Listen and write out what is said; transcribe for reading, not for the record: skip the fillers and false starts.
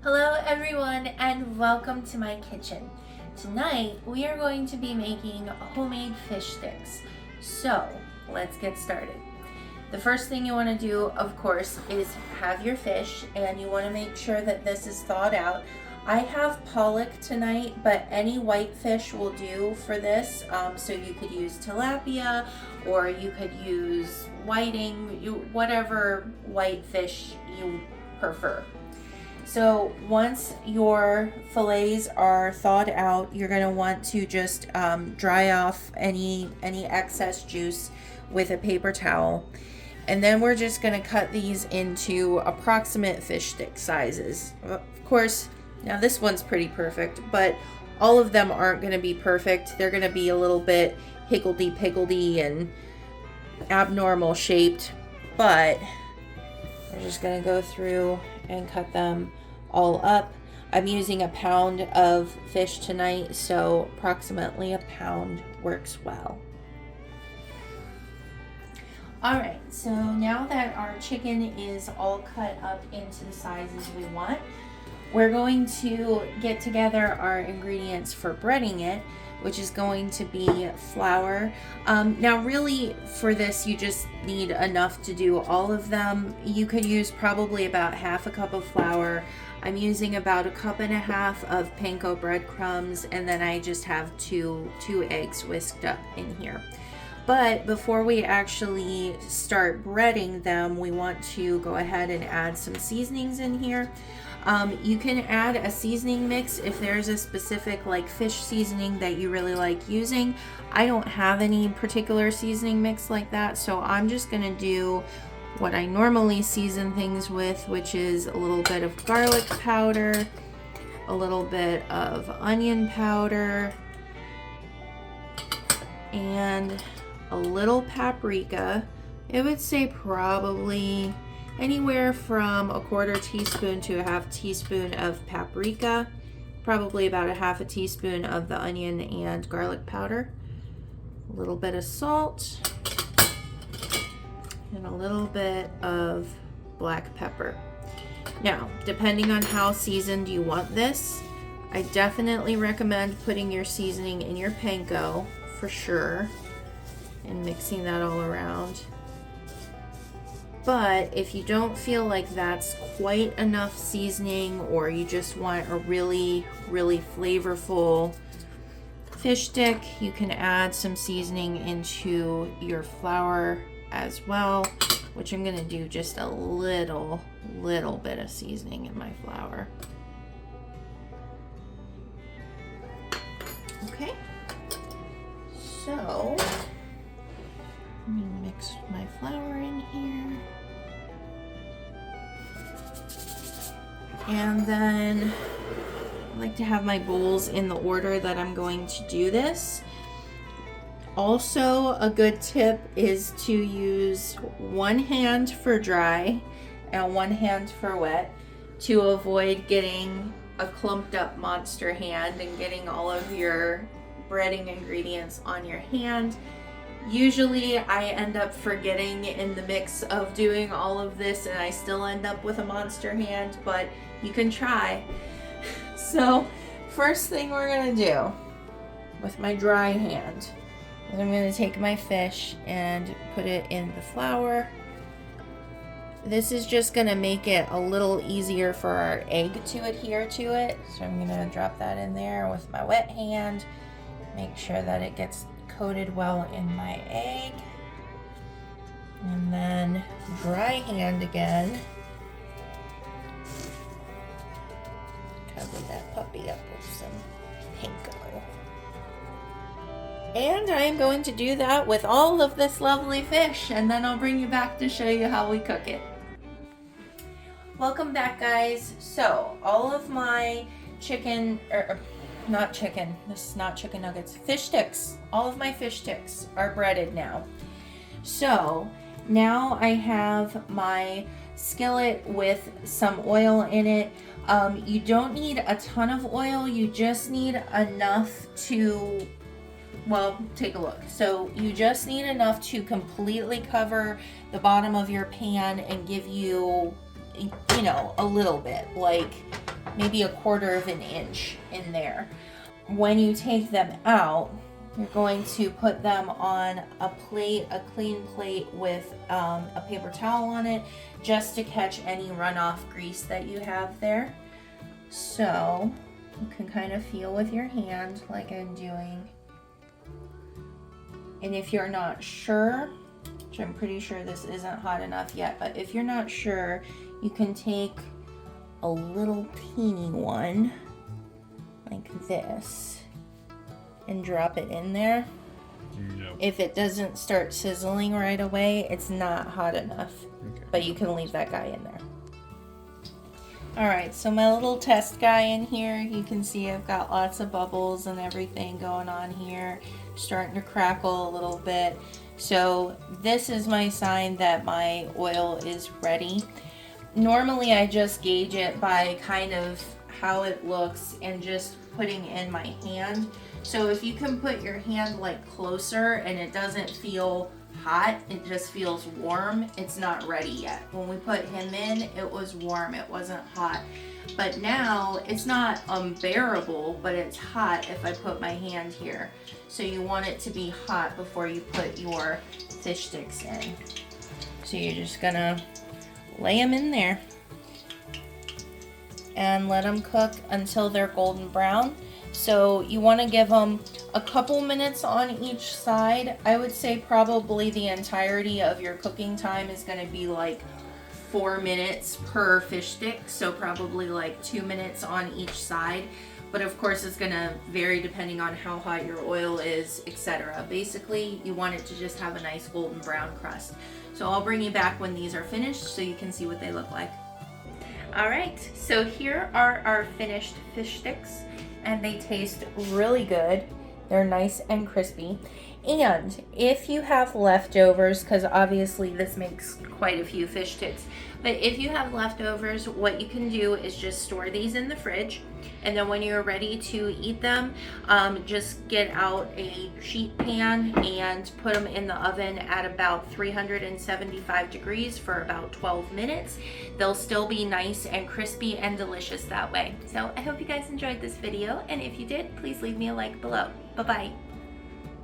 Hello everyone and welcome to my kitchen. Tonight we are going to be making homemade fish sticks. So let's get started. The first thing you want to do, of course, is have your fish, and you want to make sure that this is thawed out. I have pollock tonight, but any white fish will do for this. So you could use tilapia, or you could use whiting, whatever white fish you prefer. So once your fillets are thawed out, you're going to want to just dry off any excess juice with a paper towel. And then we're just going to cut these into approximate fish stick sizes. Of course, now this one's pretty perfect, but all of them aren't going to be perfect. They're going to be a little bit higgledy-piggledy and abnormal shaped, but we're just going to go through and cut them all up. I'm using a pound of fish tonight, so approximately a pound works well. Alright, so now that our chicken is all cut up into the sizes we want, we're going to get together our ingredients for breading it, which is going to be flour. Now really for this you just need enough to do all of them. You could use probably about half a cup of flour. I'm using about 1.5 cups of panko breadcrumbs, and then I just have two eggs whisked up in here. But before we actually start breading them, we want to go ahead and add some seasonings in here. You can add a seasoning mix if there's a specific like fish seasoning that you really like using. I don't have any particular seasoning mix like that, so I'm just gonna do what I normally season things with, which is a little bit of garlic powder, a little bit of onion powder, and a little paprika. It would say probably anywhere from 1/4 teaspoon to 1/2 teaspoon of paprika, probably about 1/2 teaspoon of the onion and garlic powder, a little bit of salt, and a little bit of black pepper. Now, depending on how seasoned you want this, I definitely recommend putting your seasoning in your panko for sure and mixing that all around. But if you don't feel like that's quite enough seasoning, or you just want a really flavorful fish stick, you can add some seasoning into your flour as well, which I'm going to do just a little bit of seasoning in my flour. Okay, so let me mix my flour in here. And then I like to have my bowls in the order that I'm going to do this. Also, a good tip is to use one hand for dry and one hand for wet to avoid getting a clumped up monster hand and getting all of your breading ingredients on your hand. Usually I end up forgetting in the mix of doing all of this, and I still end up with a monster hand, but you can try. So first thing we're gonna do with my dry hand is I'm gonna take my fish and put it in the flour. This is just gonna make it a little easier for our egg to adhere to it. So I'm gonna drop that in there with my wet hand, make sure that it gets coated well in my egg, and then dry hand again, cover that puppy up with some panko. And I am going to do that with all of this lovely fish, and then I'll bring you back to show you how we cook it. Welcome back, guys. So all of my chicken, not chicken, this is not chicken nuggets, fish sticks. All of my fish sticks are breaded now. So now I have my skillet with some oil in it. You don't need a ton of oil, you just need enough to, well, take a look. So you just need enough to completely cover the bottom of your pan and give you, you know, a little bit, like maybe 1/4 of an inch in there. When you take them out, you're going to put them on a plate, a clean plate with a paper towel on it, just to catch any runoff grease that you have there. So you can kind of feel with your hand like I'm doing. And if you're not sure, which I'm pretty sure this isn't hot enough yet, but if you're not sure, you can take a little teeny one like this and drop it in there. Yep. If it doesn't start sizzling right away, it's not hot enough. Okay. But you can leave that guy in there. Alright, so my little test guy in here, you can see I've got lots of bubbles and everything going on here, starting to crackle a little bit. So this is my sign that my oil is ready. Normally I just gauge it by kind of how it looks and just putting in my hand. So if you can put your hand like closer and it doesn't feel hot, it just feels warm, it's not ready yet. When we put him in, it was warm, it wasn't hot. But now it's not unbearable, but it's hot if I put my hand here. So you want it to be hot before you put your fish sticks in. So you're just gonna lay them in there and let them cook until they're golden brown. So you want to give them a couple minutes on each side. I would say probably the entirety of your cooking time is going to be like 4 minutes per fish stick, so probably like 2 minutes on each side. But of course it's going to vary depending on how hot your oil is, etc. Basically, you want it to just have a nice golden brown crust. So I'll bring you back when these are finished so you can see what they look like. Alright, so here are our finished fish sticks, and they taste really good. They're nice and crispy. And if you have leftovers, because obviously this makes quite a few fish sticks, but if you have leftovers, what you can do is just store these in the fridge, and then when you're ready to eat them, just get out a sheet pan and put them in the oven at about 375 degrees for about 12 minutes. They'll still be nice and crispy and delicious that way. So I hope you guys enjoyed this video, and if you did, please leave me a like below. Bye-bye.